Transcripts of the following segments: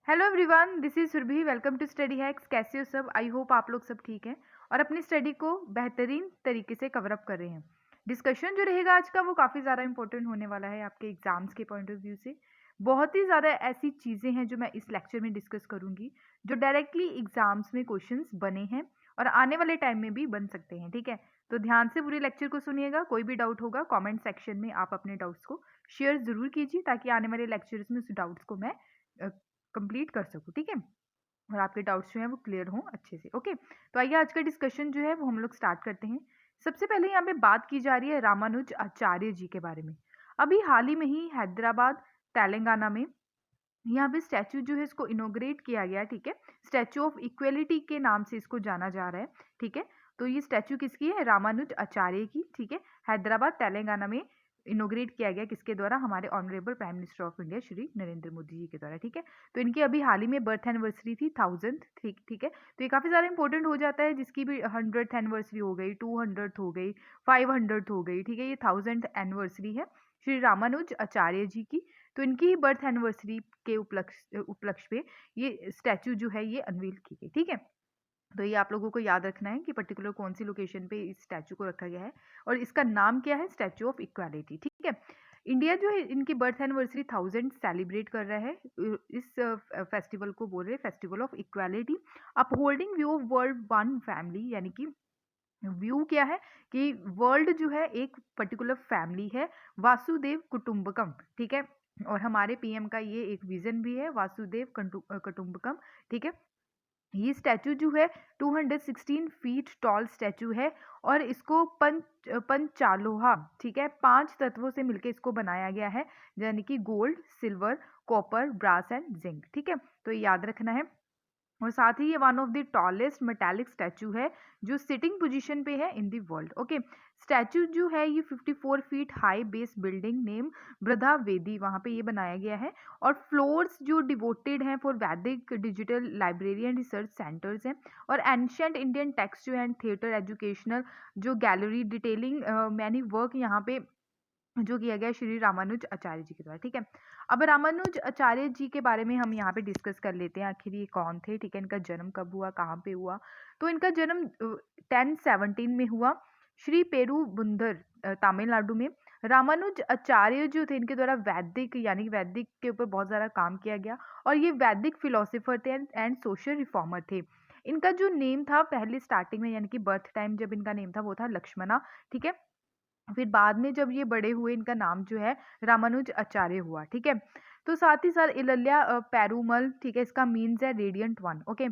Hello everyone, this is Surabhi. Welcome to study hacks. कैसे हो सब? आई होप आप लोग सब ठीक हैं और अपनी स्टडी को बेहतरीन तरीके से कवर अप कर रहे हैं। डिस्कशन जो रहेगा आज का वो काफ़ी ज़्यादा इंपॉर्टेंट होने वाला है आपके एग्जाम्स के पॉइंट ऑफ व्यू से। बहुत ही ज़्यादा ऐसी चीज़ें हैं जो मैं इस लेक्चर में डिस्कस करूंगी जो डायरेक्टली एग्जाम्स में क्वेश्चंस बने हैं और आने वाले टाइम में भी बन सकते हैं। ठीक है, तो ध्यान से पूरे लेक्चर को सुनिएगा। कोई भी डाउट होगा कॉमेंट सेक्शन में आप अपने डाउट्स को शेयर ज़रूर कीजिए ताकि आने वाले लेक्चर्स में उस डाउट्स को मैं कंप्लीट कर सकूँ। ठीक है, और आपके डाउट्स जो हैं वो क्लियर हों अच्छे से। ओके, तो आइए आज का डिस्कशन जो है वो हम लोग स्टार्ट करते हैं। सबसे पहले यहाँ पे बात की जा रही है रामानुज आचार्य जी के बारे में। अभी हाल ही में ही हैदराबाद तेलंगाना में यहाँ पे स्टैचू जो है इसको इनोग्रेट किया गया। ठीक है, स्टैचू ऑफ इक्वेलिटी के नाम से इसको जाना जा रहा है। ठीक है, तो ये स्टैचू किसकी है? रामानुज आचार्य की। ठीक है, हैदराबाद तेलंगाना में इनोग्रेट किया गया किसके द्वारा? हमारे honourable prime minister of India Shri Narendra Modi ji के द्वारा। ठीक है, तो इनकी अभी हाल ही में बर्थ एनिवर्सरी थी 1000। ठीक है, तो ये काफ़ी ज़्यादा इंपॉर्टेंट हो जाता है जिसकी भी 100th एनिवर्सरी हो गई, 200th हो गई, 500th हो गई। ठीक है, ये 1000th एनिवर्सरी है श्री रामानुज आचार्य जी की। तो इनकी ही बर्थ एनिवर्सरी के उपलक्ष्य पे ये स्टैचू जो है ये अनवील की गई। ठीक है, तो ये आप लोगों को याद रखना है कि पर्टिकुलर कौन सी लोकेशन पे इस स्टैचू को रखा गया है और इसका नाम क्या है? Statue of equality. ठीक है, इंडिया जो है इनकी बर्थ एनिवर्सरी 1000 सेलिब्रेट कर रहा है। इस फेस्टिवल को बोल रहे हैं festival of equality, upholding view of world one family. यानी कि व्यू क्या है कि वर्ल्ड जो है एक पर्टिकुलर फैमिली है, वासुदेव कुटुंबकम। ठीक है, और हमारे पीएम का ये एक विजन भी है, वासुदेव कुटुंबकम। ठीक है, ये स्टैचू जो है 216 फीट टॉल स्टैचू है और इसको पंचालोहा, ठीक है, 5 तत्वों से मिलकर इसको बनाया गया है, यानी कि gold, silver, copper, brass and zinc. ठीक है, तो ये याद रखना है। और साथ ही ये one of the tallest metallic statue है जो सिटिंग पोजीशन पे है in the world. Okay, statue जो है ये 54 feet high base building name ब्रधा वेदी वहाँ पे ये बनाया गया है और फ्लोर्स जो डिवोटेड हैं फॉर वैदिक digital library and research centres हैं और ancient Indian text and theatre educational जो गैलरी डिटेलिंग मैनी वर्क यहाँ पे जो किया गया श्री रामानुज आचार्य जी के द्वारा। ठीक है, अब रामानुज आचार्य जी के बारे में हम यहाँ पे डिस्कस कर लेते हैं आखिर ये कौन थे। ठीक है, इनका जन्म कब हुआ, कहाँ पे हुआ? तो इनका जन्म 1017 में हुआ श्री पेरुबुंदर तमिलनाडु में। रामानुज आचार्य जो थे इनके द्वारा वैदिक यानी कि वैदिक के ऊपर बहुत ज़्यादा काम किया गया और ये वैदिक फिलोसोफर थे एंड सोशल रिफॉर्मर थे। इनका जो नेम था पहले स्टार्टिंग में यानी कि बर्थ टाइम जब इनका नेम था वो था लक्ष्मणा। ठीक है, फिर बाद में जब ये बड़े हुए इनका नाम जो है रामानुज आचार्य हुआ। ठीक है, तो साथ ही साथ इलल्या पेरुमल, ठीक है, इसका मीन्स है रेडियंट वन। ओके,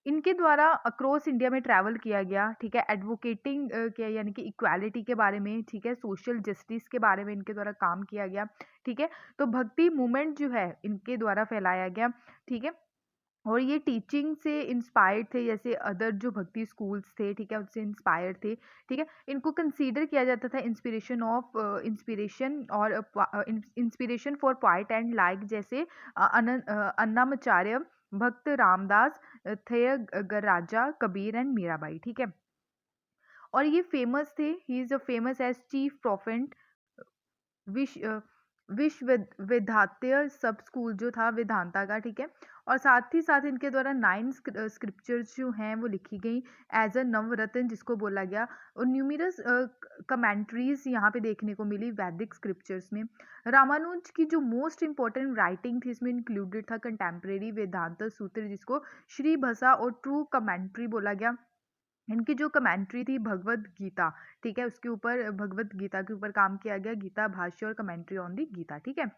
इनके द्वारा अक्रॉस इंडिया में ट्रैवल किया गया। ठीक है, एडवोकेटिंग किया यानी कि इक्वालिटी के बारे में, ठीक है, सोशल जस्टिस के बारे में इनके द्वारा काम किया गया। ठीक है, तो भक्ति मूवमेंट जो है इनके द्वारा फैलाया गया। ठीक है, और ये टीचिंग से इंस्पायर्ड थे, जैसे अदर जो भक्ति स्कूल्स थे, ठीक है, उससे इंस्पायर्ड थे। ठीक है, इनको कंसीडर किया जाता था इंस्पिरेशन और inspiration for poet and like जैसे अन्नामाचार्य, भक्त रामदास, थे राजा कबीर एंड मीराबाई। ठीक है, और ये फेमस थे, he is a famous as chief prophet विश्व विश्वविद्यालय सब स्कूल जो था वेदांता का। ठीक है, और साथ ही साथ इनके द्वारा 9 स्क्रिप्चर्स जो हैं वो लिखी गई एज अ नवरत्न जिसको बोला गया और न्यूमरस कमेंट्रीज यहाँ पे देखने को मिली वैदिक स्क्रिप्चर्स में। रामानुज की जो मोस्ट इंपॉर्टेंट राइटिंग थी इसमें इंक्लूडेड था कंटेम्प्रेरी वेदांत सूत्र जिसको श्री भसा और ट्रू कमेंट्री बोला गया। इनकी जो कमेंट्री थी भगवद गीता, ठीक है, उसके ऊपर भगवद गीता के ऊपर काम किया गया, गीता भाष्य और कमेंट्री ऑन दी गीता। ठीक है,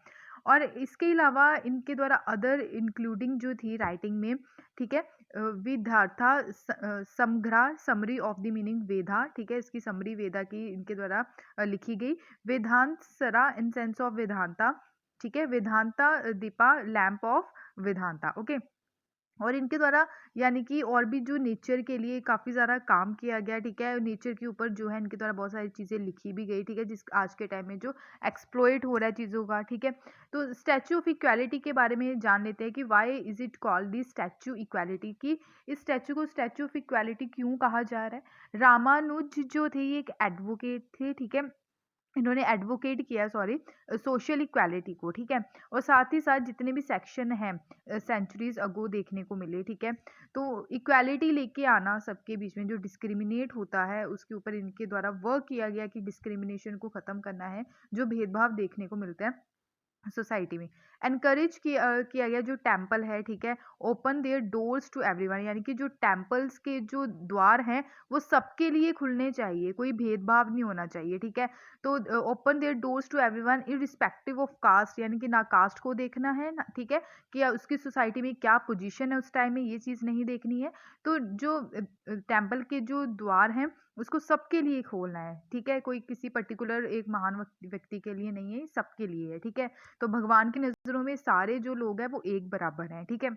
और इसके अलावा इनके द्वारा अदर इंक्लूडिंग जो थी राइटिंग में, ठीक है, विधार्था समग्रा समरी ऑफ द मीनिंग वेदा, ठीक है, इसकी समरी वेदा की इनके द्वारा लिखी गई। वेदांत सरा इन सेंस ऑफ वेदांता, ठीक है, Vedanta Deepa lamp of Vedanta. Okay, और इनके द्वारा यानी कि और भी जो नेचर के लिए काफ़ी ज़्यादा काम किया गया। ठीक है, नेचर के ऊपर जो है इनके द्वारा बहुत सारी चीज़ें लिखी भी गई। ठीक है, जिस आज के टाइम में जो एक्सप्लॉइट हो रहा है चीज़ों का। ठीक है, तो स्टैचू ऑफ इक्वालिटी के बारे में जान लेते हैं कि why is it called the statue equality, की इस स्टैचू को स्टैचू ऑफ इक्वालिटी क्यों कहा जा रहा है? रामानुज जो थे ये एक एडवोकेट थे। ठीक है, इन्होंने एडवोकेट किया, सॉरी, सोशल इक्वालिटी को, ठीक है। और साथ ही साथ जितने भी सेक्शन हैं सेंचुरीज अगो देखने को मिले, ठीक है। तो इक्वालिटी लेके आना सबके बीच में, जो डिस्क्रिमिनेट होता है उसके ऊपर इनके द्वारा वर्क किया गया कि डिस्क्रिमिनेशन को ख़त्म करना है, जो भेदभाव देखने को मिलता है सोसाइटी में। एनकरेज किया गया जो टेम्पल है, ठीक है, open their doors to everyone, यानी कि जो टेम्पल्स के जो द्वार हैं वो सबके लिए खुलने चाहिए, कोई भेदभाव नहीं होना चाहिए, ठीक है। तो open their doors to everyone irrespective of caste, यानी कि ना कास्ट को देखना है ना, ठीक है, कि उसकी सोसाइटी में क्या पोजीशन है उस टाइम में, ये चीज़ नहीं देखनी है। तो जो टेम्पल के जो द्वार हैं उसको सबके लिए खोलना है, ठीक है, कोई किसी पर्टिकुलर एक महान व्यक्ति के लिए नहीं है, सबके लिए है, ठीक है। तो भगवान की नज़रों में सारे जो लोग हैं वो एक बराबर हैं, ठीक है।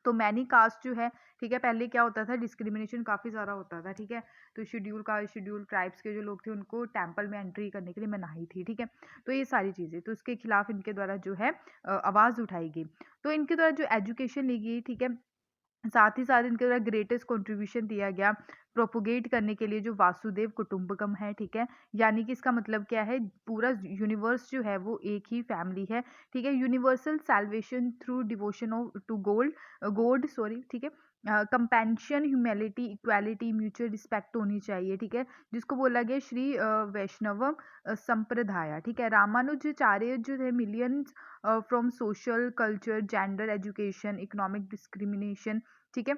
तो मैनी कास्ट जो है, ठीक है, पहले क्या होता था, डिस्क्रिमिनेशन काफ़ी ज़्यादा होता था, ठीक है। तो शेड्यूल ट्राइब्स के जो लोग थे उनको टेम्पल में एंट्री करने के लिए मनाही थी, ठीक है। तो ये सारी चीज़ें, तो उसके खिलाफ इनके द्वारा जो है आवाज़ उठाई गई। तो इनके द्वारा जो एजुकेशन ली गई, ठीक है, साथ ही साथ इनके द्वारा ग्रेटेस्ट कंट्रीब्यूशन दिया गया प्रोपोगेट करने के लिए जो वासुदेव कुटुंबकम है, ठीक है। यानी कि इसका मतलब क्या है, पूरा यूनिवर्स जो है वो एक ही फैमिली है, ठीक है। Universal salvation through devotion of to God, sorry, ठीक है। Compassion, humanity, equality, mutual respect होनी चाहिए, ठीक है, जिसको बोला गया श्री वैष्णवम संप्रदाय, ठीक है। रामानुजाचार्य जो है millions from social culture, gender, education, economic discrimination, ठीक है,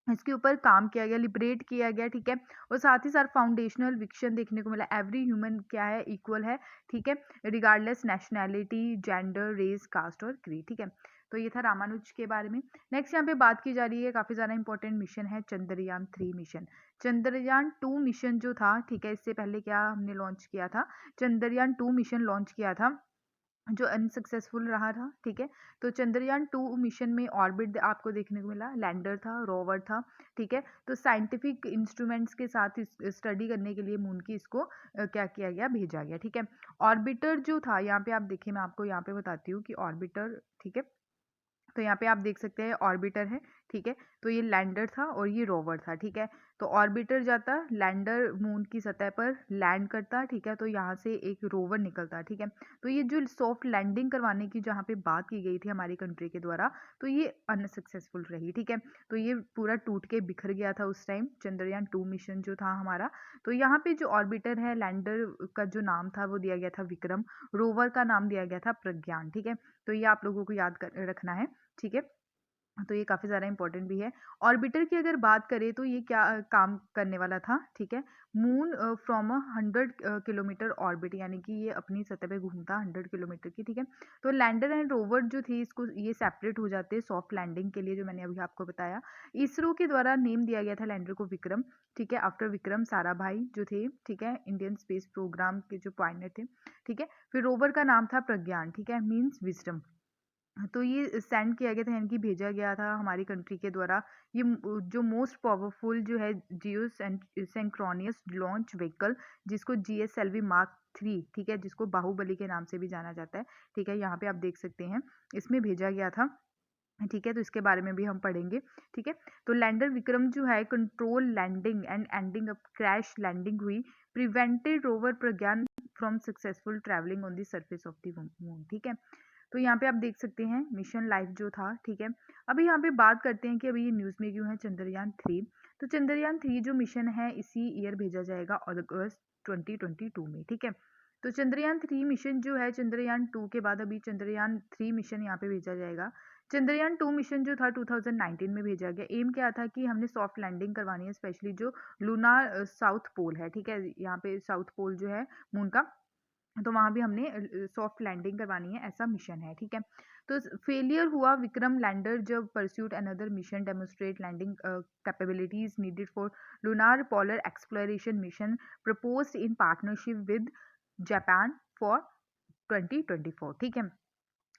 इसके ऊपर काम किया गया, लिबरेट किया गया, ठीक है। और साथ ही साथ फाउंडेशनल विक्शन देखने को मिला, एवरी ह्यूमन क्या है, इक्वल है, ठीक है, regardless nationality, gender, race, caste और क्रीड, ठीक है। तो ये था रामानुज के बारे में। नेक्स्ट यहाँ पे बात की जा रही है, काफ़ी ज़्यादा इंपॉर्टेंट मिशन है चंद्रयान 3 मिशन। चंद्रयान 2 मिशन जो था, ठीक है, इससे पहले क्या हमने लॉन्च किया था, चंद्रयान 2 मिशन लॉन्च किया था जो अनसक्सेसफुल रहा था, ठीक है। तो चंद्रयान 2 मिशन में ऑर्बिट आपको देखने को मिला, लैंडर था, रोवर था, ठीक है। तो साइंटिफिक इंस्ट्रूमेंट्स के साथ स्टडी करने के लिए मून की इसको क्या किया गया, भेजा गया, ठीक है। ऑर्बिटर जो था, यहाँ पे आप देखिए, मैं आपको यहाँ पे बताती हूँ कि ऑर्बिटर, ठीक है, तो यहाँ पे आप देख सकते हैं ऑर्बिटर है, ठीक है। तो ये लैंडर था और ये रोवर था, ठीक है। तो ऑर्बिटर जाता, लैंडर मून की सतह पर लैंड करता, ठीक है। तो यहाँ से एक रोवर निकलता, ठीक है। तो ये जो सॉफ्ट लैंडिंग करवाने की जहाँ पे बात की गई थी हमारी कंट्री के द्वारा, तो ये अनसक्सेसफुल रही, ठीक है। तो ये पूरा टूट के बिखर गया था उस टाइम, चंद्रयान 2 मिशन जो था हमारा। तो यहाँ पे जो ऑर्बिटर है, लैंडर का जो नाम था वो दिया गया था विक्रम, रोवर का नाम दिया गया था प्रज्ञान, ठीक है। तो ये आप लोगों को याद रखना है, ठीक है। तो ये काफ़ी ज़्यादा इंपॉर्टेंट भी है। ऑर्बिटर की अगर बात करें तो ये क्या काम करने वाला था, ठीक है। मून फ्रॉम 100 किलोमीटर ऑर्बिट, यानी कि ये अपनी सतह पे घूमता 100 किलोमीटर की, ठीक है। तो लैंडर एंड रोवर जो थी इसको ये सेपरेट हो जाते हैं सॉफ्ट लैंडिंग के लिए, जो मैंने अभी आपको बताया। इसरो के द्वारा नेम दिया गया था लैंडर को विक्रम, ठीक है, आफ्टर विक्रम साराभाई जो थे, ठीक है, इंडियन स्पेस प्रोग्राम के जो पायलट थे, ठीक है। फिर रोवर का नाम था प्रज्ञान, ठीक है, मीन्स विजडम। तो ये सेंड किया गया था, यानी कि भेजा गया था हमारी कंट्री के द्वारा। ये जो मोस्ट पावरफुल जो है जियो सिंक्रोनियस लॉन्च व्हीकल, जिसको जीएसएलवी मार्क 3, ठीक है, जिसको बाहुबली के नाम से भी जाना जाता है, ठीक है, यहाँ पे आप देख सकते हैं, इसमें भेजा गया था, ठीक है। तो इसके बारे में भी हम पढ़ेंगे, ठीक है। तो लैंडर विक्रम जो है control landing and ending up crash landing हुई, prevented rover Pragyan from successful travelling on the surface of the moon, ठीक है। तो यहाँ पे आप देख सकते हैं मिशन लाइफ जो था, ठीक है। अभी यहाँ पे बात करते हैं कि अभी ये न्यूज़ में क्यों है चंद्रयान 3। तो चंद्रयान 3 जो मिशन है इसी ईयर भेजा जाएगा अगस्त 2022 में, ठीक है। तो चंद्रयान 3 मिशन जो है चंद्रयान 2 के बाद अभी चंद्रयान 3 मिशन यहाँ पे भेजा जाएगा। चंद्रयान 2 मिशन जो था 2019 में भेजा गया। एम क्या था कि हमने सॉफ्ट लैंडिंग करवानी है, स्पेशली जो लूनार साउथ पोल है, ठीक है, यहाँ पे साउथ पोल जो है मून का, तो वहाँ भी हमने सॉफ्ट लैंडिंग करवानी है, ऐसा मिशन है, ठीक है। तो फेलियर हुआ विक्रम लैंडर जब pursuit another mission demonstrate landing capabilities needed for lunar polar exploration mission proposed in partnership with Japan for 2024, ठीक है।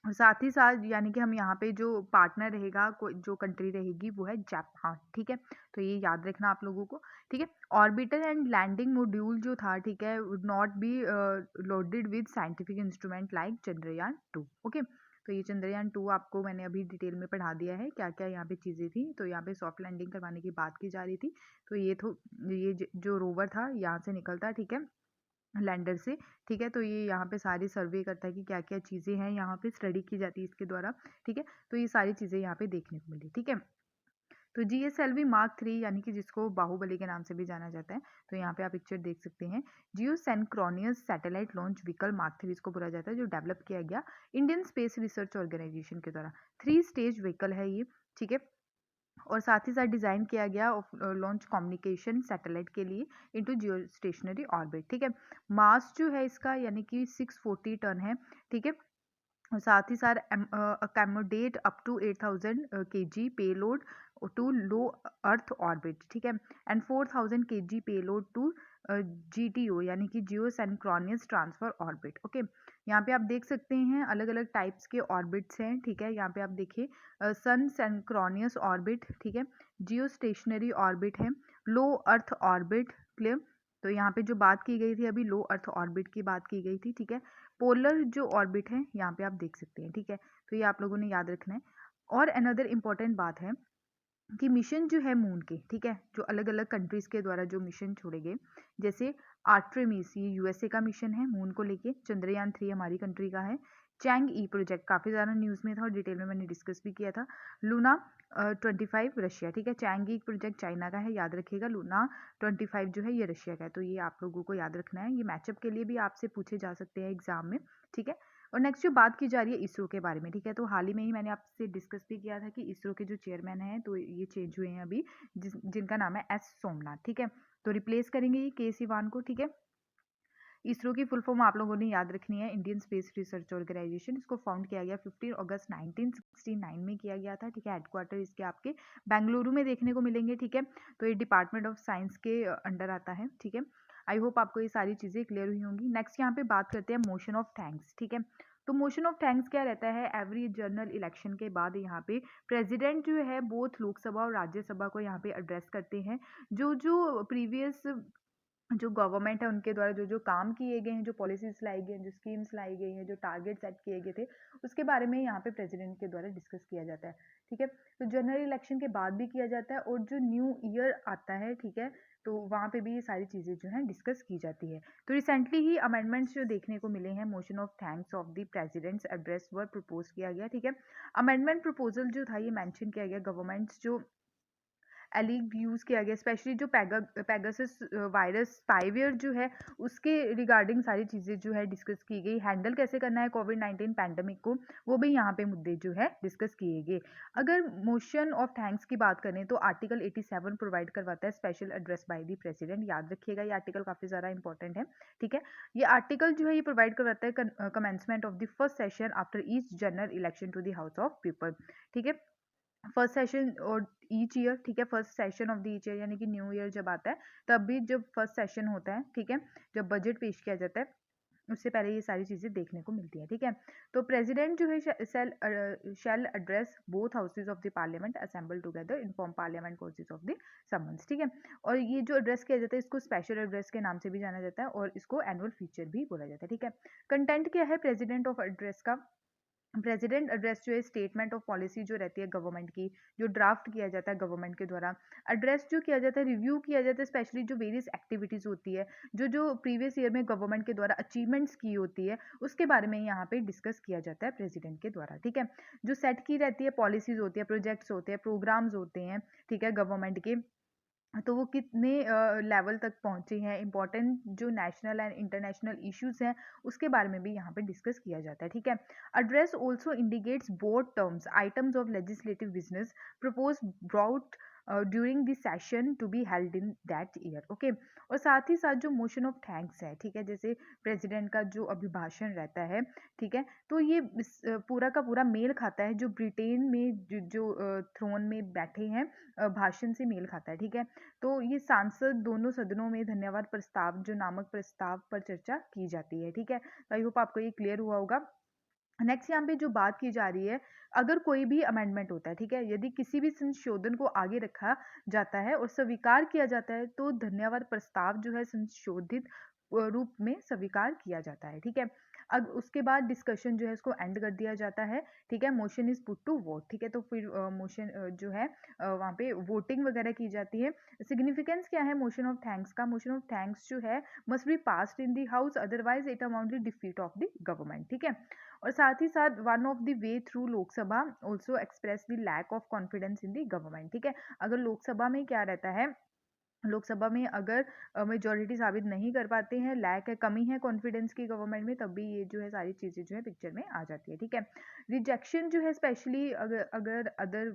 और साथ ही साथ यानी कि हम यहाँ पे जो पार्टनर रहेगा, कोई जो कंट्री रहेगी वो है जापान, ठीक है। तो ये याद रखना आप लोगों को, ठीक है। ऑर्बिटर एंड लैंडिंग मॉड्यूल जो था, ठीक है, would not be loaded with scientific instrument like Chandrayaan 2, okay. तो ये चंद्रयान 2 आपको मैंने अभी डिटेल में पढ़ा दिया है, क्या क्या यहाँ पे चीज़ें थी। तो यहाँ पे सॉफ्ट लैंडिंग करवाने की बात की जा रही थी। तो ये जो रोवर था यहाँ से निकलता, ठीक है, लैंडर से, ठीक है। तो ये यहाँ पे सारी सर्वे करता है कि क्या-क्या चीज़ें हैं, यहाँ पे स्टडी की जाती है इसके द्वारा, ठीक है। तो ये सारी चीज़ें यहाँ पे देखने को मिली, ठीक है। तो जीएसएलवी मार्क 3 यानी कि जिसको बाहुबली के नाम से भी जाना जाता है, तो यहाँ पे आप पिक्चर देख सकते हैं। Geosynchronous satellite launch vehicle mark 3 इसको बोला जाता है, जो डेवलप किया गया इंडियन स्पेस रिसर्च ऑर्गेनाइजेशन के द्वारा। 3 स्टेज व्हीकल है ये, ठीक है। और साथ ही साथ डिज़ाइन किया गया लॉन्च कम्युनिकेशन सैटेलाइट के लिए इनटू जियो स्टेशनरी ऑर्बिट, ठीक है। मास जो है इसका यानी कि 640 टन है, ठीक है। और साथ ही साथ accommodate up to 8000 kg payload to low earth orbit, ठीक है। And 4000 kg payload to GTO यानी कि geosynchronous transfer orbit, okay. यहाँ पे आप देख सकते हैं अलग अलग टाइप्स के ऑर्बिट्स हैं, ठीक है। यहाँ पे आप देखिए सन सिंक्रोनस ऑर्बिट, ठीक है। जियो स्टेशनरी ऑर्बिट है, लो अर्थ ऑर्बिट, क्लियर। तो यहाँ पे जो बात की गई थी अभी लो अर्थ ऑर्बिट की बात की गई थी, ठीक है। पोलर जो ऑर्बिट है यहाँ पे आप देख सकते हैं, ठीक है। तो ये आप लोगों ने याद रखना है। और अनदर इम्पॉर्टेंट बात है कि मिशन जो है मून के, ठीक है, जो अलग अलग कंट्रीज के द्वारा जो मिशन छोड़े गए, जैसे आर्टेमिस ये यूएसए का मिशन है मून को लेके, चंद्रयान 3 हमारी कंट्री का है, चैंग ई प्रोजेक्ट काफ़ी ज़्यादा न्यूज़ में था और डिटेल में मैंने डिस्कस भी किया था, लूना 25 रशिया, ठीक है। चैंग ई प्रोजेक्ट चाइना का है, याद रखिएगा। लूना 25 जो है ये रशिया का है, तो ये आप लोगों को याद रखना है। ये मैचअप के लिए भी आपसे पूछे जा सकते हैं एग्जाम में, ठीक है। और नेक्स्ट जो बात की जा रही है इसरो के बारे में, ठीक है। तो हाल ही में ही मैंने आपसे डिस्कस भी किया था कि इसरो के जो चेयरमैन हैं तो ये चेंज हुए हैं अभी, जिनका नाम है एस सोमनाथ, ठीक है। तो रिप्लेस करेंगे ये के सिवान को, ठीक है। इसरो की फुल फॉर्म आप लोगों ने याद रखनी है, इंडियन स्पेस रिसर्च ऑर्गेनाइजेशन। इसको फाउंड किया गया 15 अगस्त 1969 में किया गया था, ठीक है। हेडक्वार्टर इसके आपके बेंगलुरु में देखने को मिलेंगे, ठीक है। तो ये डिपार्टमेंट ऑफ साइंस के अंडर आता है, ठीक है। आई होप आपको ये सारी चीज़ें क्लियर हुई होंगी। नेक्स्ट यहाँ पे बात करते हैं मोशन ऑफ थैंक्स, ठीक है। तो मोशन ऑफ थैंक्स क्या रहता है, एवरी जनरल इलेक्शन के बाद यहाँ पे प्रेसिडेंट जो है बोथ लोकसभा और राज्यसभा को यहाँ पे एड्रेस करते हैं। जो जो प्रीवियस जो गवर्नमेंट है उनके द्वारा जो जो काम किए गए हैं, जो पॉलिसीज लाई गई हैं, जो स्कीम्स लाई गई हैं, जो टारगेट सेट किए गए थे, उसके बारे में यहाँ पे प्रेसिडेंट के द्वारा डिस्कस किया जाता है, ठीक है। तो जनरल इलेक्शन के बाद भी किया जाता है और जो न्यू ईयर आता है, ठीक है, तो वहाँ पे भी ये सारी चीज़ें जो हैं डिस्कस की जाती है। तो रिसेंटली ही अमेंडमेंट्स जो देखने को मिले हैं, motion of thanks of the president's address were proposed किया गया, ठीक है। अमेंडमेंट प्रपोजल जो था ये मेंशन किया गया गवर्नमेंट्स जो एलीग यूज़ किया गया, स्पेशली जो पेगासस वायरस स्पाईवेयर जो है उसके रिगार्डिंग सारी चीज़ें जो है डिस्कस की गई। हैंडल कैसे करना है कोविड-19 पैंडेमिक को, वो भी यहाँ पे मुद्दे जो है डिस्कस किए गए। अगर मोशन ऑफ थैंक्स की बात करें तो आर्टिकल 87 प्रोवाइड करवाता है special address by the president, याद रखिएगा ये आर्टिकल काफ़ी ज़्यादा इंपॉर्टेंट है, ठीक है। ये आर्टिकल जो है ये प्रोवाइड करवाता है commencement of the first session after each general election to the house of people, ठीक है। फर्स्ट सेशन और ईच ईयर, ठीक है। First session of the each year यानी कि न्यू ईयर जब आता है तब भी जब फर्स्ट सेशन होता है, ठीक है, जब बजट पेश किया जाता है उससे पहले ये सारी चीज़ें देखने को मिलती हैं, ठीक है। तो प्रेसिडेंट जो है shall address both houses of the parliament assemble together inform parliament causes of the summons, ठीक है। और ये जो एड्रेस किया जाता है इसको स्पेशल एड्रेस के नाम से भी जाना जाता है और इसको एनुअल फीचर भी बोला जाता है, ठीक है। कंटेंट क्या है प्रेसिडेंट ऑफ एड्रेस का, प्रेसिडेंट एड्रेस जो है स्टेटमेंट ऑफ पॉलिसी जो रहती है गवर्नमेंट की, जो ड्राफ्ट किया जाता है गवर्नमेंट के द्वारा, एड्रेस जो किया जाता है रिव्यू किया जाता है, स्पेशली जो वेरियस एक्टिविटीज़ होती है जो जो प्रीवियस ईयर में गवर्नमेंट के द्वारा अचीवमेंट्स की होती है उसके बारे में यहाँ पे डिस्कस किया जाता है प्रेसिडेंट के द्वारा, ठीक है। जो सेट की रहती है पॉलिसीज़ होती है, प्रोजेक्ट्स होते हैं, प्रोग्राम्स होते हैं, ठीक है, गवर्नमेंट के, तो वो कितने लेवल तक पहुँचे हैं, इम्पोर्टेंट जो नेशनल एंड इंटरनेशनल इश्यूज़ हैं उसके बारे में भी यहाँ पे डिस्कस किया जाता है, ठीक है। Address also indicates broad terms items of legislative business propose brought during the session to be held in that year, okay. और साथ ही साथ जो मोशन ऑफ थैंक्स है, ठीक है, जैसे प्रेसिडेंट का जो अभिभाषण रहता है, ठीक है, तो ये पूरा का पूरा मेल खाता है जो ब्रिटेन में जो थ्रोन में बैठे हैं भाषण से मेल खाता है, ठीक है। तो ये सांसद दोनों सदनों में धन्यवाद प्रस्ताव जो नामक प्रस्ताव पर चर्चा की जाती है, ठीक है। आई होप आपको ये क्लियर हुआ होगा। नेक्स्ट यहाँ पे जो बात की जा रही है, अगर कोई भी अमेंडमेंट होता है, ठीक है, यदि किसी भी संशोधन को आगे रखा जाता है और स्वीकार किया जाता है तो धन्यवाद प्रस्ताव जो है संशोधित रूप में स्वीकार किया जाता है, ठीक है। अब उसके बाद डिस्कशन जो है इसको एंड कर दिया जाता है, ठीक है। Motion is put to vote, ठीक है। तो फिर मोशन जो है वहाँ पे वोटिंग वगैरह की जाती है। सिग्निफिकेंस क्या है मोशन ऑफ थैंक्स का? मोशन ऑफ थैंक्स जो है must be passed in the house, otherwise it amount to defeat of the government, ठीक है। और साथ ही साथ one of the way through Lok Sabha also express the lack of confidence in the government, ठीक है। अगर लोकसभा में क्या रहता है, लोकसभा में अगर मेजॉरिटी साबित नहीं कर पाते हैं, लैक है, कमी है कॉन्फिडेंस की गवर्नमेंट में, तब भी ये जो है सारी चीज़ें जो है पिक्चर में आ जाती है, ठीक है। रिजेक्शन जो है स्पेशली अगर अगर अदर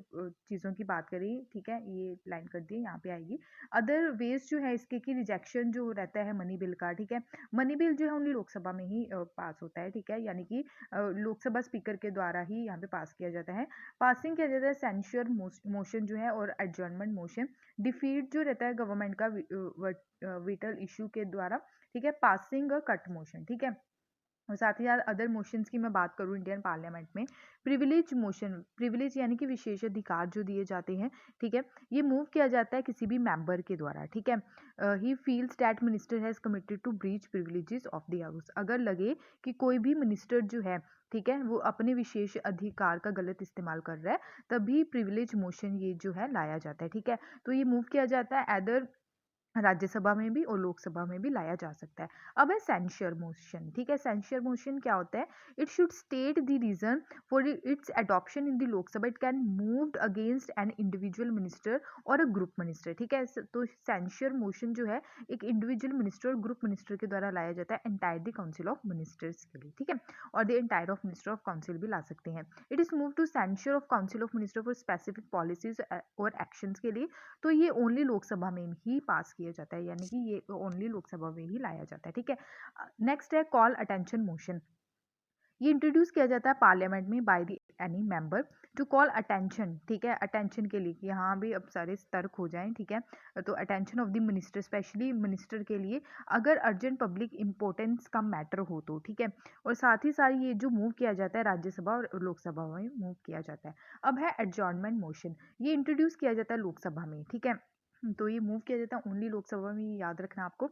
चीज़ों की बात करें, ठीक है, ये लाइन कर दी यहाँ पे आएगी। अदर वेज जो है इसके कि रिजेक्शन जो रहता है मनी बिल का, ठीक है। मनी बिल जो है ओनली लोकसभा में ही पास होता है, ठीक है, यानी कि लोकसभा स्पीकर के द्वारा ही यहाँ पे पास किया जाता है। पासिंग किया जाता है सेंश्योर मोशन जो है और एडजर्नमेंट मोशन। डिफीट जो रहता है गवर्नमेंट का विटल इशू के द्वारा, ठीक है। पासिंग कट मोशन, ठीक है। और साथ ही साथ अदर मोशंस की मैं बात करूँ इंडियन पार्लियामेंट में, प्रिविलेज मोशन, प्रिविलेज यानी कि विशेष अधिकार जो दिए जाते हैं, ठीक है, ये मूव किया जाता है किसी भी मेंबर के द्वारा, ठीक है। He feels that minister has committed to breach privileges of the house, अगर लगे कि कोई भी मिनिस्टर जो है, ठीक है, वो अपने विशेष अधिकार का गलत इस्तेमाल कर रहा है, तभी प्रिविलेज मोशन ये जो है लाया जाता है, ठीक है। तो ये मूव किया जाता है एदर राज्यसभा में भी और लोकसभा में भी लाया जा सकता है। अब है सेंश्योर मोशन, ठीक है। सेंश्योर मोशन क्या होता है? It should state the reason for its adoption in the Lok Sabha. It can moved against an individual minister और अ ग्रुप मिनिस्टर, ठीक है। तो सेंश्योर मोशन जो है एक इंडिविजुअल मिनिस्टर और ग्रुप मिनिस्टर के द्वारा लाया जाता है entire the council of ministers के लिए, ठीक है। और the entire of minister of council भी ला सकते हैं। It is move to censure of council of minister for specific policies और एक्शंस के लिए। तो ये ओनली लोकसभा में ही पास किया जाता है, यानी कि ये ओनली लोकसभा में ही लाया जाता है, ठीक है। नेक्स्ट है कॉल अटेंशन मोशन। ये इंट्रोड्यूस किया जाता है पार्लियामेंट में by the any member to call attention, ठीक है, अटेंशन के लिए कि यहाँ भी अब सारे सतर्क हो जाएं, ठीक है। तो attention of the minister, specially minister के लिए अगर अर्जेंट पब्लिक इंपॉर्टेंस का मैटर हो तो, ठीक है। और साथ ही साथ ये जो मूव किया जाता है राज्यसभा और लोकसभा में मूव किया जाता है। अब है एडजॉर्नमेंट मोशन, ये इंट्रोड्यूस किया जाता है लोकसभा में, ठीक है। तो ये मूव किया जाता है ओनली लोकसभा में, ये याद रखना आपको।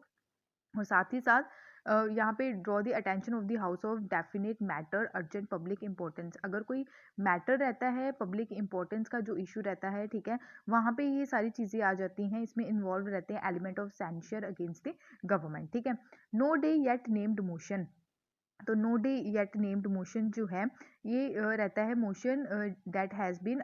और साथ ही साथ यहाँ पे draw the attention of the house of definite matter urgent public importance, अगर कोई मैटर रहता है पब्लिक इंपॉर्टेंस का जो इशू रहता है, ठीक है, वहाँ पे ये सारी चीज़ें आ जाती हैं, इसमें इन्वॉल्व रहते हैं element of censure against the government, ठीक है। No day yet named motion, तो no day yet named motion जो है ये रहता है motion that has been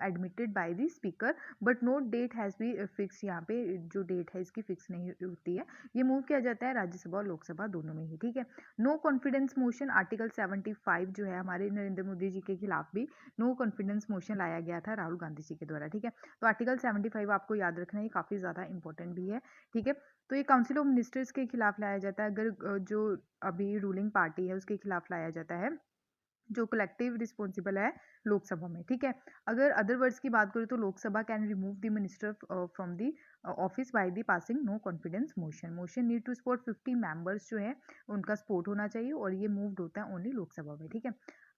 admitted by the speaker but no date has be fix, यहाँ पे जो डेट है इसकी फिक्स नहीं होती है। ये मूव किया जाता है राज्यसभा और लोकसभा दोनों में ही, ठीक है। नो कॉन्फिडेंस मोशन, आर्टिकल 75 जो है हमारे नरेंद्र मोदी जी के खिलाफ भी नो कॉन्फिडेंस मोशन लाया गया था राहुल गांधी जी के द्वारा, ठीक है। तो आर्टिकल 75 आपको याद रखना है, काफ़ी ज़्यादा इंपॉर्टेंट भी है, ठीक है। तो ये काउंसिल ऑफ मिनिस्टर्स के खिलाफ लाया जाता है अगर जो अभी रूलिंग पार्टी है उसके खिलाफ लाया जाता है, जो कलेक्टिव रिस्पॉन्सिबल है लोकसभा में, ठीक है। अगर अदर वर्ड्स की बात करें तो Lok Sabha can remove the minister from the office by the passing no confidence motion. Motion need to support 50 members जो है उनका सपोर्ट होना चाहिए और ये मूव्ड होता है ओनली लोकसभा में, ठीक है।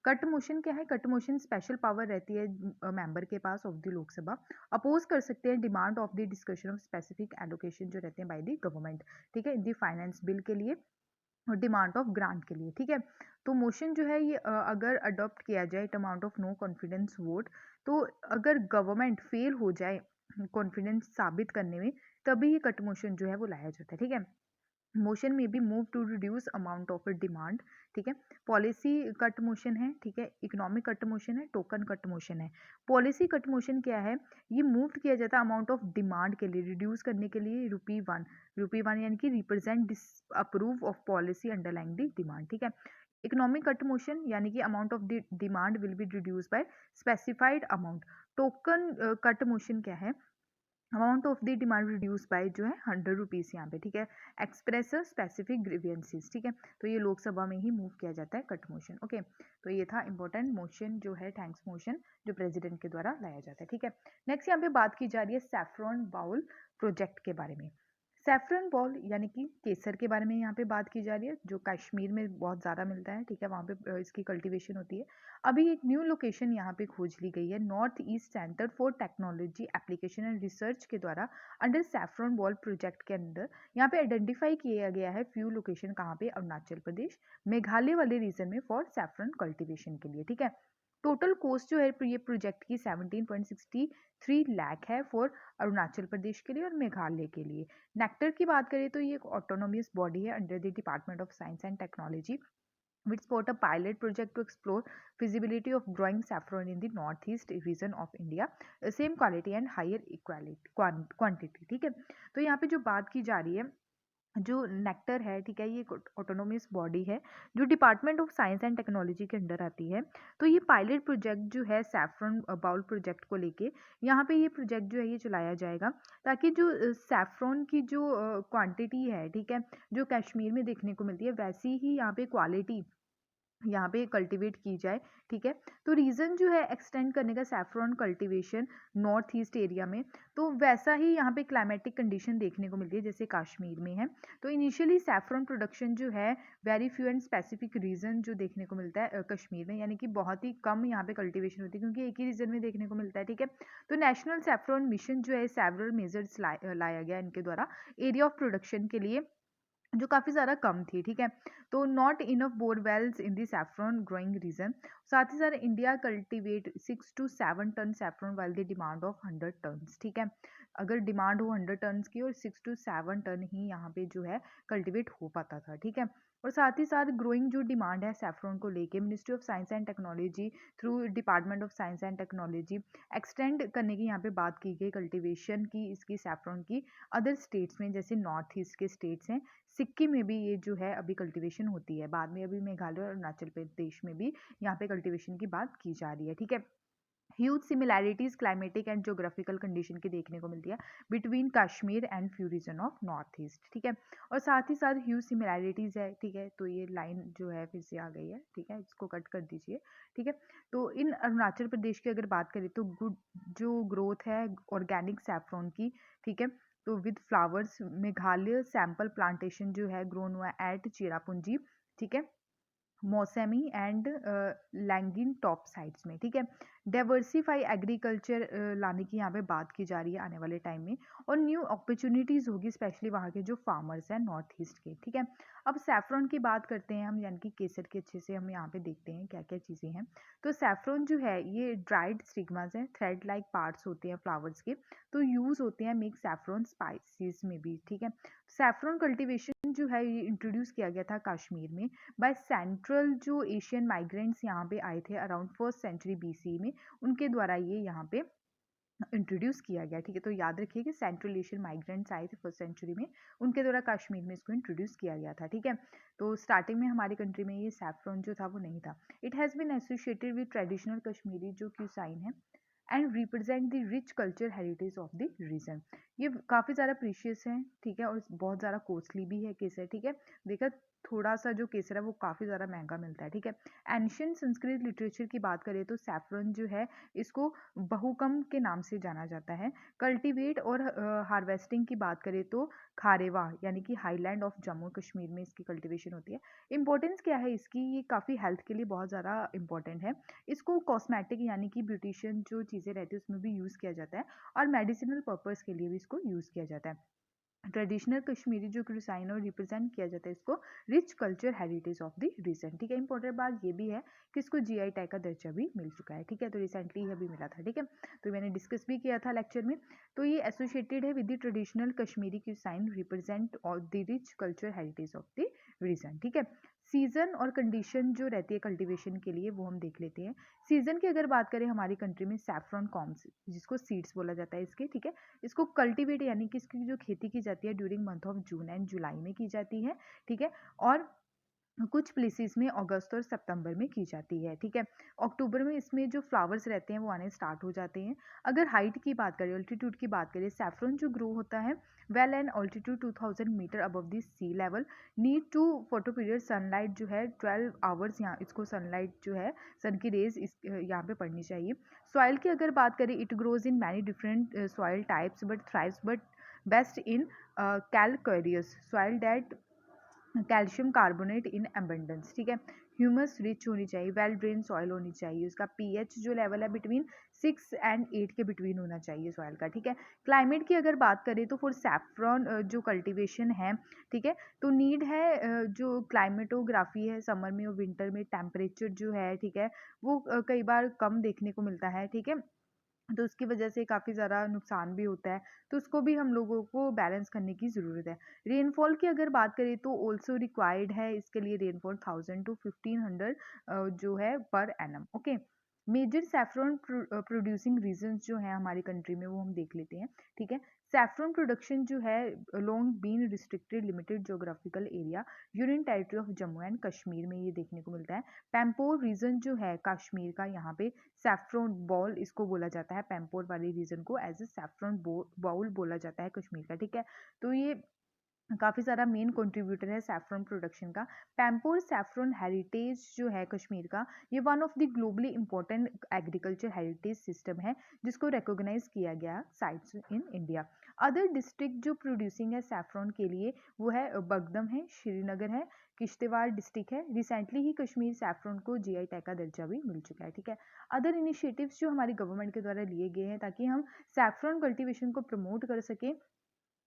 कट मोशन क्या है? कट मोशन स्पेशल पावर रहती है मेंबर के पास ऑफ द लोकसभा, अपोज कर सकते हैं demand of the discussion of specific allocation जो रहते हैं बाय द गवर्नमेंट, ठीक है, इन द फाइनेंस बिल के लिए और डिमांड ऑफ ग्रांट के लिए, ठीक है। तो मोशन जो है ये अगर अडॉप्ट किया जाए it amount of no confidence vote, तो अगर गवर्नमेंट फेल हो जाए कॉन्फिडेंस साबित करने में, तभी ये कट मोशन जो है वो लाया जाता है, ठीक है। मोशन में be move to reduce amount of demand, ठीक है। पॉलिसी कट मोशन है, ठीक है, इकोनॉमिक कट मोशन है, टोकन कट मोशन है। पॉलिसी कट मोशन क्या है? ये मूव किया जाता है अमाउंट ऑफ डिमांड के लिए रिड्यूस करने के लिए रुपी वन यानी कि represent disapprove of policy underlying the demand, ठीक है। इकोनॉमिक कट मोशन यानी कि amount of the demand will be reduce by specified amount. Token cut motion क्या है? Amount of the demand reduce by जो है 100 रुपीज़ यहाँ पे, ठीक है। एक्सप्रेस स्पेसिफिक ग्रीवियंसेस, ठीक है। तो ये लोकसभा में ही मूव किया जाता है कट मोशन, ओके। तो ये था इंपॉर्टेंट मोशन जो है थैंक्स मोशन जो प्रेसिडेंट के द्वारा लाया जाता है, ठीक है। नेक्स्ट यहाँ पे बात की जा रही है सैफरॉन बाउल प्रोजेक्ट के बारे में। सैफरन बॉल यानी कि केसर के बारे में यहाँ पे बात की जा रही है, जो कश्मीर में बहुत ज़्यादा मिलता है, ठीक है, वहाँ पे इसकी कल्टीवेशन होती है। अभी एक न्यू लोकेशन यहाँ पे खोज ली गई है, north east centre for technology application and research के द्वारा अंडर सैफरन बॉल प्रोजेक्ट के अंदर यहाँ पे आइडेंटिफाई किया गया है फ्यू लोकेशन, कहाँ पे, अरुणाचल प्रदेश, मेघालय वाले रीजन में फॉर सैफरन कल्टीवेशन के लिए, ठीक है। टोटल कॉस्ट जो है ये प्रोजेक्ट की 17.63 लाख है फॉर अरुणाचल प्रदेश के लिए और मेघालय के लिए। नेक्टर की बात करें तो ये एक ऑटोनोमस बॉडी है under the department of science and technology which support a pilot project to explore feasibility of growing saffron in the northeast region of India, same quality and higher quantity, ठीक है। तो यहाँ पे जो बात की जा रही है, जो नेक्टर है, ठीक है, ये एक ऑटोनोमस बॉडी है जो department of science and technology के अंडर आती है। तो ये पायलट प्रोजेक्ट जो है सैफरन बाउल प्रोजेक्ट को लेके, यहाँ पे ये प्रोजेक्ट जो है ये चलाया जाएगा ताकि जो सैफरन की जो क्वांटिटी है, ठीक है, जो कश्मीर में देखने को मिलती है वैसी ही यहाँ पे क्वालिटी यहाँ पे कल्टीवेट की जाए, ठीक है। तो रीज़न जो है एक्सटेंड करने का saffron cultivation north east area में, तो वैसा ही यहाँ पे क्लाइमेटिक कंडीशन देखने को मिलती है जैसे कश्मीर में है। तो इनिशियली सैफरन प्रोडक्शन जो है very few and specific region जो देखने को मिलता है कश्मीर में, यानी कि बहुत ही कम यहाँ पे कल्टीवेशन होती है क्योंकि एक ही रीजन में देखने को मिलता है, ठीक है। तो नेशनल सैफरन मिशन जो है सेवरल मेजर्स लाया गया इनके द्वारा एरिया ऑफ प्रोडक्शन के लिए, जो काफ़ी ज़्यादा कम थी, ठीक है। तो not enough borewells in the saffron growing region, साथ ही साथ India cultivate 6 to 7 ton saffron while the demand of 100 tons, ठीक है। अगर डिमांड हो 100 टन्स की और 6 to 7 टन ही यहाँ पे जो है कल्टीवेट हो पाता था, ठीक है। और साथ ही साथ ग्रोइंग जो डिमांड है सैफरन को लेके ministry of science and technology through department of science and technology extend करने की यहाँ पे बात की गई कल्टीवेशन की इसकी सैफरन की अदर स्टेट्स में, जैसे नॉर्थ ईस्ट के स्टेट्स हैं, सिक्किम में भी ये जो है अभी कल्टीवेशन होती है, बाद में अभी मेघालय और अरुणाचल प्रदेश में भी यहाँ पे कल्टीवेशन की बात की जा रही है, ठीक है। Huge similarities climatic and geographical condition की देखने को मिलती है between Kashmir and few region of north east, ठीक है। और साथ ही साथ ह्यूज सिमिलैरिटीज है, ठीक है। तो ये लाइन जो है फिर से आ गई है, ठीक है, इसको कट कर दीजिए, ठीक है। तो इन अरुणाचल प्रदेश की अगर बात करें तो गुड जो ग्रोथ है ऑर्गेनिक सैफरन की, ठीक है, तो with flowers, Meghalaya sample plantation जो है ग्रोन हुआ एट चेरापूंजी, ठीक है, मौसमी एंड लैंगिन टॉप साइट्स में, ठीक है। डाइवर्सिफाई एग्रीकल्चर लाने की यहाँ पे बात की जा रही है आने वाले टाइम में, और न्यू अपॉर्चुनिटीज़ होगी स्पेशली वहाँ के जो फार्मर्स हैं नॉर्थ ईस्ट के, ठीक है। अब सैफरन की बात करते हैं हम, यानी कि केसर के अच्छे से हम यहाँ पे देखते हैं क्या क्या चीज़ें हैं। तो सैफरन जो है ये ड्राइड स्टिग्मास हैं, थ्रेड लाइक पार्ट्स होते हैं फ्लावर्स के, तो यूज़ होते हैं मेक सैफरन स्पाइसेस में भी, ठीक है। सैफरन कल्टिवेशन जो है ये इंट्रोड्यूस किया गया था कश्मीर में बाय सेंट्रल जो एशियन माइग्रेंट्स यहाँ पे आए थे अराउंड 1st century BC में, उनके द्वारा ये यहाँ पे इंट्रोड्यूस किया गया, ठीक है। तो याद रखिए कि सेंट्रल एशियन माइग्रेंट्स आए थे 1st century में, उनके द्वारा कश्मीर में इसको इंट्रोड्यूस किया गया था, ठीक है। तो स्टार्टिंग में हमारी कंट्री में ये सैफरन जो था वो नहीं था। It has been associated with traditional Kashmiri जो क्यूसाइन है and represent the rich culture heritage of the region. ये काफ़ी ज़्यादा प्रीशियस है, ठीक है, और बहुत ज़्यादा कॉस्टली भी है केसर, ठीक है। देखा, थोड़ा सा जो केसर है वो काफ़ी ज़्यादा महंगा मिलता है, ठीक है। एंशियंट संस्कृत लिटरेचर की बात करें तो सैफरन जो है इसको बहुकम के नाम से जाना जाता है। कल्टीवेट और हार्वेस्टिंग की बात करें तो खारेवा यानी कि हाईलैंड ऑफ जम्मू कश्मीर में इसकी कल्टीवेशन होती है। इंपॉर्टेंस क्या है इसकी, ये काफ़ी हेल्थ के लिए बहुत ज़्यादा इंपॉर्टेंट है। इसको कॉस्मेटिक यानी कि ब्यूटिशियन जो चीज़ें रहती है उसमें भी यूज़ किया जाता है, और मेडिसिनल पर्पज़ के लिए भी इसको यूज़ किया जाता है। ट्रेडिशनल कश्मीरी जो क्रूसाइन और रिप्रेजेंट किया जाता है इसको rich culture heritage of the region, ठीक है। इंपॉर्टेंट बात ये भी है कि इसको GI टैग का दर्जा भी मिल चुका है, ठीक है। तो रिसेंटली अभी मिला था, ठीक है। तो मैंने डिस्कस भी किया था लेक्चर में। तो ये एसोसिएटेड है with the traditional Kashmiri cuisine represent of the rich culture heritage of the region, ठीक है। सीजन और कंडीशन जो रहती है कल्टीवेशन के लिए वो हम देख लेते हैं। सीजन की अगर बात करें हमारी कंट्री में सैफरन कॉम्स जिसको सीड्स बोला जाता है इसके, ठीक है, इसको कल्टीवेट यानी कि इसकी जो खेती की जाती है during month of June and July में की जाती है, ठीक है। और कुछ प्लेसेस में अगस्त और सितंबर में की जाती है, ठीक है। अक्टूबर में इसमें जो फ्लावर्स रहते हैं वो आने स्टार्ट हो जाते हैं। अगर हाइट की बात करें, अल्टीट्यूड की बात करें, सैफरन जो ग्रो होता है well and altitude 2000 metre above the sea level, need to photo period sunlight जो है 12 आवर्स यहाँ इसको सनलाइट जो है सन की रेज इस यहाँ पे पड़नी चाहिए। सॉइल की अगर बात करें, it grows in many different soil types but thrives but best in calcareous soil that calcium carbonate in abundance, ठीक है। ह्यूमस रिच होनी चाहिए, वेल ड्रेन सॉइल होनी चाहिए, उसका पीएच जो लेवल है बिटवीन 6 और 8 के बिटवीन होना चाहिए सॉइल का, ठीक है। क्लाइमेट की अगर बात करें तो फॉर सैफ्रॉन जो कल्टीवेशन है, ठीक है, तो नीड है जो क्लाइमेटोग्राफी है समर में और विंटर में टेम्परेचर जो है, ठीक है, वो कई बार कम देखने को मिलता है, ठीक है। तो उसकी वजह से काफ़ी ज़्यादा नुकसान भी होता है, तो उसको भी हम लोगों को बैलेंस करने की ज़रूरत है। रेनफॉल की अगर बात करें तो ऑल्सो रिक्वायर्ड है इसके लिए रेनफॉल 1000 टू 1500 जो है per annum, okay. Major saffron producing regions जो हैं हमारी कंट्री में वो हम देख लेते हैं, ठीक है। सैफरॉन प्रोडक्शन जो है long been restricted limited geographical area union territory of Jammu and Kashmir में ये देखने को मिलता है। पैम्पोर रीजन जो है कश्मीर का, यहाँ पे सैफ्रॉन बॉल इसको बोला जाता है, पैम्पोर वाली रीजन को एज ए सैफ्रॉन बाउल बोला जाता है कश्मीर का, ठीक है। तो ये काफ़ी सारा मेन कंट्रीब्यूटर है सैफ्रॉन प्रोडक्शन का। पैम्पोर सैफ्रॉन हेरिटेज जो है कश्मीर का, ये one of the globally important agriculture heritage system है जिसको रिकॉग्नाइज किया गया sites in India. Other district जो प्रोड्यूसिंग है सैफ्रॉन के लिए वो है बगदम है, श्रीनगर है, किश्तवाड़ डिस्ट्रिक्ट है। रिसेंटली ही कश्मीर सैफ्रॉन को जीआई टैग का दर्जा भी मिल चुका है, ठीक है। अदर इनिशिएटिव्स जो हमारी गवर्नमेंट के द्वारा लिए गए हैं ताकि हम सैफ्रॉन कल्टीवेशन को प्रमोट कर सकें,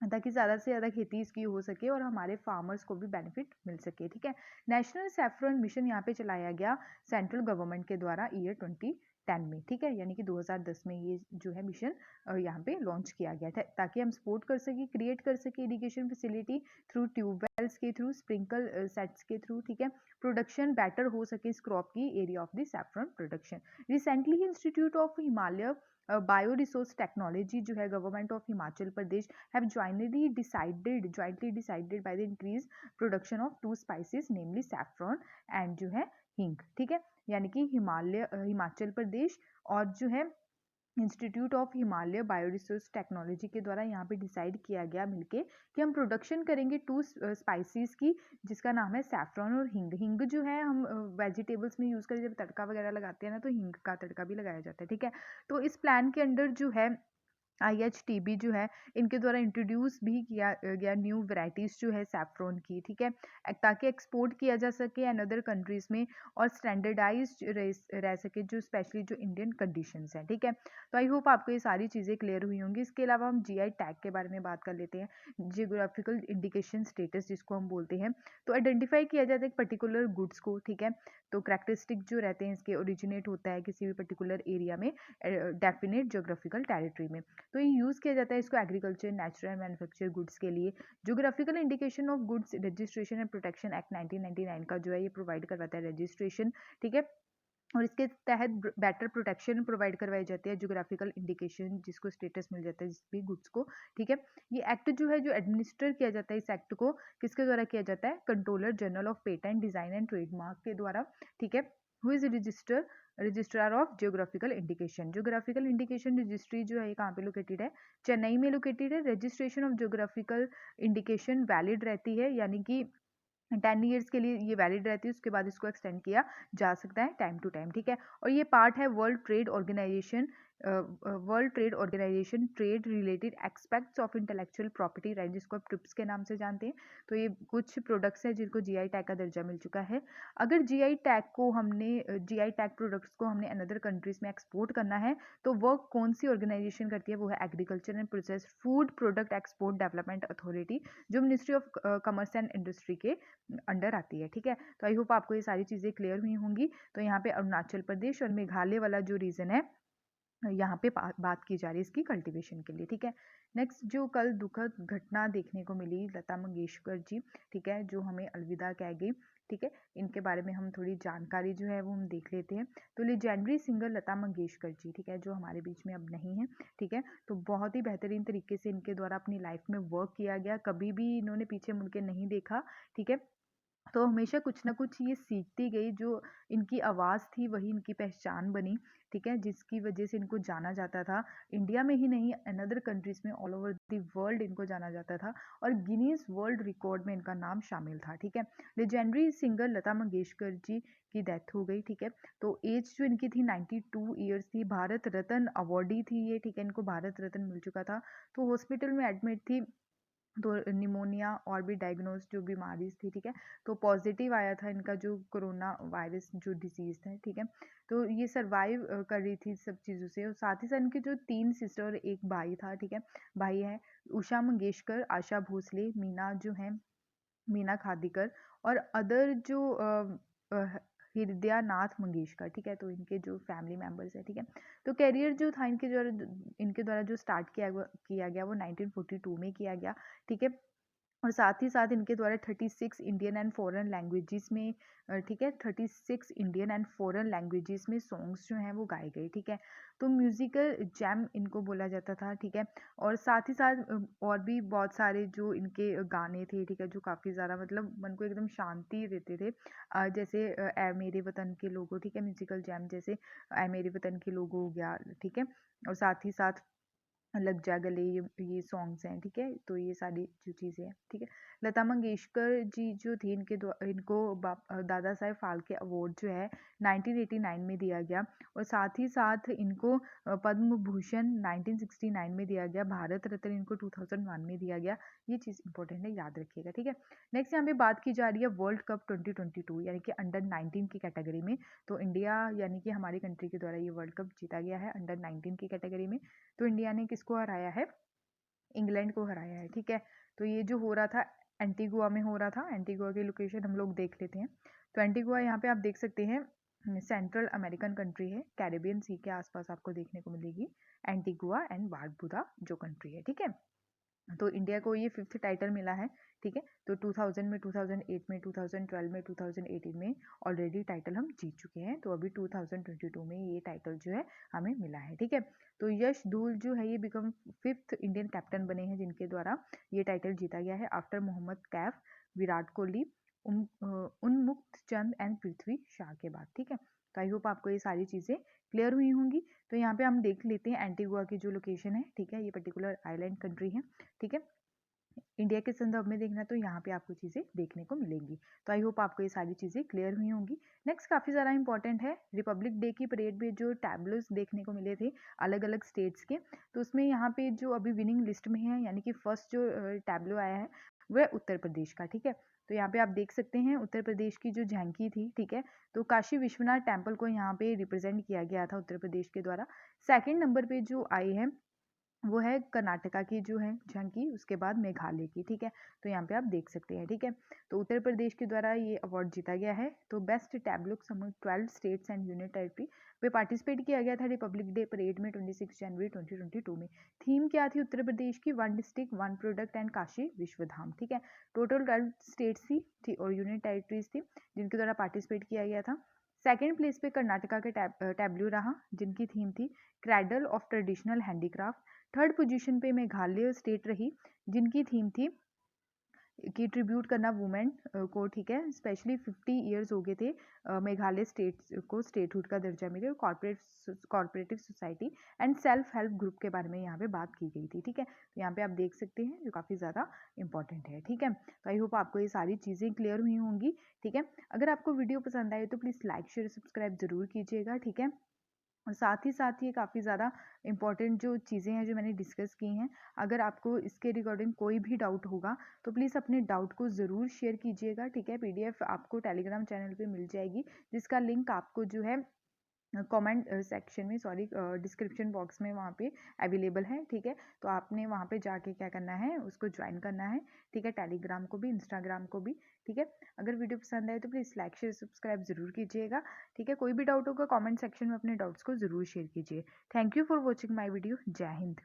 ताकि ज़्यादा से ज़्यादा खेती इसकी हो सके और हमारे फार्मर्स को भी बेनिफिट मिल सके, ठीक है। नेशनल सैफ्रॉन मिशन यहाँ पे चलाया गया सेंट्रल गवर्नमेंट के द्वारा ईयर 2010 में, ठीक है, यानी कि 2010 में ये जो है मिशन यहाँ पे लॉन्च किया गया था ताकि हम सपोर्ट कर सके, क्रिएट कर सके इरिगेशन फैसिलिटी थ्रू ट्यूबवेल्स के थ्रू, स्प्रिंकल सेट्स के थ्रू, ठीक है। प्रोडक्शन बेटर हो सके इस क्रॉप की area of the saffron production. Recently institute of Himalaya bio resource technology जो है government of Himachal Pradesh have jointly decided by the increased production of two spices namely saffron and जो है हींग, ठीक है। यानी कि हिमाचल प्रदेश और जो है इंस्टीट्यूट ऑफ हिमालय बायोरिसोर्स टेक्नोलॉजी के द्वारा यहाँ पे डिसाइड किया गया मिलके कि हम प्रोडक्शन करेंगे टू स्पाइसेस की जिसका नाम है सैफ्रॉन और हींग। हींग जो है हम वेजिटेबल्स में यूज़ करके जब तड़का वगैरह लगाते हैं ना तो हींग का तड़का भी लगाया जाता है, ठीक है। तो इस प्लान के अंडर जो है IHTB जो है इनके द्वारा इंट्रोड्यूस भी किया गया न्यू वैरायटीज़ जो है सैफ्रॉन की, ठीक है, ताकि एक्सपोर्ट किया जा सके एंड अदर कंट्रीज़ में और स्टैंडर्डाइज्ड रह सके जो स्पेशली जो इंडियन कंडीशंस हैं, ठीक है। तो आई होप आपको ये सारी चीज़ें क्लियर हुई होंगी। इसके अलावा हम GI टैग के बारे में बात कर लेते हैं, जियोग्राफिकल इंडिकेशन स्टेटस जिसको हम बोलते हैं। तो आइडेंटिफाई किया जाता है एक पर्टिकुलर गुड्स को, ठीक है, तो करेक्टरिस्टिक जो रहते हैं इसके ओरिजिनेट होता है किसी भी पर्टिकुलर एरिया में डेफिनेट जोग्राफिकल टेरिटरी में। तो ये यूज़ किया जाता है इसको agriculture, natural and manufacture goods के लिए। Geographical indication of goods registration and protection act 1999 का जो है ये प्रोवाइड करवाता है रजिस्ट्रेशन, ठीक है। और इसके तहत बेटर प्रोटेक्शन प्रोवाइड करवाई जाती है ज्योग्राफिकल इंडिकेशन जिसको स्टेटस मिल जाता है जिस भी गुड्स को, ठीक है। ये एक्ट जो है जो एडमिनिस्टर किया जाता है, इस एक्ट को किसके द्वारा किया जाता है, controller general of patent design and trademark के द्वारा, ठीक है। Who is registrar of geographical indication. Geographical indication registry जो है ये कहाँ पे लोकेटेड है, चेन्नई में लोकेटेड है। Registration of geographical indication valid रहती है, यानी कि 10 ईयर्स के लिए ये वैलिड रहती है, उसके बाद इसको एक्सटेंड किया जा सकता है टाइम टू टाइम, ठीक है। और ये पार्ट है world trade organization trade related expects of intellectual property right जिसको आप ट्रिप्स के नाम से जानते हैं। तो ये कुछ प्रोडक्ट्स हैं जिनको GI टैग का दर्जा मिल चुका है। अगर GI टैग प्रोडक्ट्स को हमने अनदर कंट्रीज में एक्सपोर्ट करना है तो वर्क कौन सी ऑर्गेनाइजेशन करती है, वो है agriculture and process food product export development authority, जो ministry of commerce and industry के अंडर आती है, ठीक है। तो आई होप आपको ये सारी चीज़ें क्लियर हुई होंगी। तो यहाँ पे अरुणाचल प्रदेश और मेघालय वाला जो रीजन है यहाँ पे बात की जा रही है इसकी कल्टीवेशन के लिए, ठीक है। नेक्स्ट जो कल दुखद घटना देखने को मिली लता मंगेशकर जी, ठीक है, जो हमें अलविदा कह गई, ठीक है, इनके बारे में हम थोड़ी जानकारी जो है वो हम देख लेते हैं। तो लेजेंडरी सिंगर लता मंगेशकर जी, ठीक है, जो हमारे बीच में अब नहीं है, ठीक है, तो बहुत ही बेहतरीन तरीके से इनके द्वारा अपनी लाइफ में वर्क किया गया, कभी भी इन्होंने पीछे मुड़ के नहीं देखा, ठीक है। तो हमेशा कुछ ना कुछ ये सीखती गई, जो इनकी आवाज़ थी वही इनकी पहचान बनी, ठीक है? जिसकी वजह से इनको जाना जाता था। इंडिया में ही नहीं, अनदर कंट्रीज़ में ऑल ओवर द वर्ल्ड इनको जाना जाता था और गिनीज़ वर्ल्ड रिकॉर्ड में इनका नाम शामिल था, ठीक है? लेजेंडरी सिंगर लता मंगेशकर जी की डेथ हो गई, ठीक है? तो एज जो इनकी थी 92 ईयर्स थी। भारत रत्न अवॉर्डी थी ये, ठीक है? इनको भारत रत्न मिल चुका था। तो हॉस्पिटल में एडमिट थी, तो निमोनिया और भी डायग्नोज जो बीमारी थी, ठीक है? तो पॉजिटिव आया था इनका जो कोरोना वायरस जो डिसीज़ है, ठीक है? तो ये सर्वाइव कर रही थी सब चीज़ों से, और साथ ही साथ इनके जो 3 सिस्टर और 1 भाई था, ठीक है? भाई है उषा मंगेशकर, आशा भोसले, मीना जो है मीना खादिकर, और अदर जो अ, हृदयानाथ मंगेशकर, ठीक है? तो इनके जो फैमिली मेंबर्स हैं, ठीक है? तो करियर जो था इनके द्वारा जो स्टार्ट किया गया वो 1942 में किया गया, ठीक है? और साथ ही साथ इनके द्वारा 36 इंडियन एंड फॉरेन लैंग्वेजेस में ठीक है, 36 इंडियन एंड फॉरेन लैंग्वेजेस में सॉन्ग्स जो हैं वो गाए गए, ठीक है? तो म्यूजिकल जैम इनको बोला जाता था, ठीक है? और साथ ही साथ और भी बहुत सारे जो इनके गाने थे, ठीक है? जो काफ़ी ज़्यादा मतलब मन को एकदम शांति देते थे, जैसे ऐ मेरे वतन के लोगो, ठीक है? म्यूजिकल जैम जैसे ऐ मेरे वतन के लोगो हो गया, ठीक है? और साथ ही साथ लग जा गले, ये सॉन्ग्स हैं, ठीक है? तो ये सारी जो चीज़ें हैं, ठीक है? लता मंगेशकर जी जो थी इनको दादा साहेब फाल्के अवार्ड जो है 1989 में दिया गया, और साथ ही साथ इनको पद्म भूषण 1969 में दिया गया, भारत रत्न इनको 2001 में दिया गया। ये चीज़ इंपॉर्टेंट है, याद रखिएगा, ठीक है? नेक्स्ट यहाँ पे बात की जा रही है वर्ल्ड कप 2022 यानी कि अंडर 19 की कैटेगरी में। तो इंडिया यानी कि हमारी कंट्री के द्वारा ये वर्ल्ड कप जीता गया है अंडर 19 की कैटेगरी में। तो इंडिया ने किसको हराया है? इंग्लैंड को हराया है, ठीक है? तो ये जो हो रहा था एंटीगुआ में हो रहा था। एंटीगुआ की लोकेशन हम लोग देख लेते हैं। तो एंटीगुआ यहाँ पे आप देख सकते हैं, सेंट्रल अमेरिकन कंट्री है, कैरिबियन सी के आसपास आपको देखने को मिलेगी एंटीगुआ एंड बारबुदा जो कंट्री है, ठीक है? तो इंडिया को ये 5th टाइटल मिला है, ठीक है? तो 2000 में, 2008 में, 2012 में, 2018 में ऑलरेडी टाइटल हम जीत चुके हैं। तो अभी 2022 में ये टाइटल जो है हमें मिला है, ठीक है? तो यश धूल जो है ये बिकम 5th इंडियन कैप्टन बने हैं जिनके द्वारा ये टाइटल जीता गया है, आफ्टर मोहम्मद कैफ, विराट कोहली, उन्मुक्त चंद एंड पृथ्वी शाह के बाद, ठीक है? तो आई होप आपको ये सारी चीज़ें क्लियर हुई होंगी। तो यहाँ पे हम देख लेते हैं एंटीगुआ की जो लोकेशन है, ठीक है? ये पर्टिकुलर आइलैंड कंट्री है, ठीक है? इंडिया के संदर्भ में देखना तो यहाँ पे आपको चीज़ें देखने को मिलेंगी। तो आई होप आपको ये सारी चीज़ें क्लियर हुई होंगी। नेक्स्ट काफ़ी ज़्यादा इंपॉर्टेंट है, रिपब्लिक डे की परेड में जो टैब्लोस देखने को मिले थे अलग अलग स्टेट्स के, तो उसमें यहाँ पे जो अभी विनिंग लिस्ट में है यानी कि फर्स्ट जो टैब्लो आया है वह उत्तर प्रदेश का, ठीक है? तो यहाँ पे आप देख सकते हैं उत्तर प्रदेश की जो झांकी थी, ठीक है? तो काशी विश्वनाथ टेम्पल को यहाँ पे रिप्रेजेंट किया गया था उत्तर प्रदेश के द्वारा। सेकेंड नंबर पे जो आई है वो है कर्नाटका की जो है झांकी, उसके बाद मेघालय की, ठीक है? तो यहाँ पे आप देख सकते हैं, ठीक है? तो उत्तर प्रदेश के द्वारा ये अवार्ड जीता गया है। तो बेस्ट टैब्लुक समूह 12 स्टेट्स एंड यूनियन टेरिटरी पे पार्टिसिपेट किया गया था रिपब्लिक डे परेड में 26 जनवरी 2022 में। थीम क्या थी उत्तर प्रदेश की? One district one product and Kashi Vishwadham, ठीक है? टोटल 12 स्टेट्स थी और यूनियन टेरिटरीज थी जिनके द्वारा पार्टिसिपेट किया गया था। सेकेंड प्लेस पे कर्नाटका के टैब्लू रहा जिनकी थीम थी cradle of traditional handicraft. Third position पे मेघालय स्टेट रही जिनकी थीम थी कि ट्रिब्यूट करना वुमेन को, ठीक है? स्पेशली 50 ईयर्स हो गए थे मेघालय स्टेट को स्टेटहुड का दर्जा मिले, और corporative society and self help group के बारे में यहाँ पे बात की गई थी, ठीक है? तो यहाँ पे आप देख सकते हैं जो काफ़ी ज़्यादा इंपॉर्टेंट है, ठीक है? तो आई होप आपको ये सारी चीज़ें क्लियर हुई होंगी, ठीक है? अगर आपको वीडियो पसंद आए तो प्लीज़ लाइक शेयर सब्सक्राइब ज़रूर कीजिएगा, ठीक है? और साथ ही साथ ये काफ़ी ज़्यादा इंपॉर्टेंट जो चीज़ें हैं जो मैंने डिस्कस की हैं, अगर आपको इसके रिगार्डिंग कोई भी डाउट होगा तो प्लीज़ अपने डाउट को ज़रूर शेयर कीजिएगा, ठीक है? पीडीएफ आपको टेलीग्राम चैनल पे मिल जाएगी जिसका लिंक आपको जो है कमेंट सेक्शन में, सॉरी डिस्क्रिप्शन बॉक्स में वहाँ पे अवेलेबल है, ठीक है? तो आपने वहाँ पे जाके क्या करना है, उसको ज्वाइन करना है, ठीक है? टेलीग्राम को भी, इंस्टाग्राम को भी, ठीक है? अगर वीडियो पसंद आए तो प्लीज़ लाइक शेयर सब्सक्राइब ज़रूर कीजिएगा, ठीक है? कोई भी डाउट होगा कमेंट सेक्शन में अपने डाउट्स को ज़रूर शेयर कीजिए। Thank you for watching my video. जय हिंद।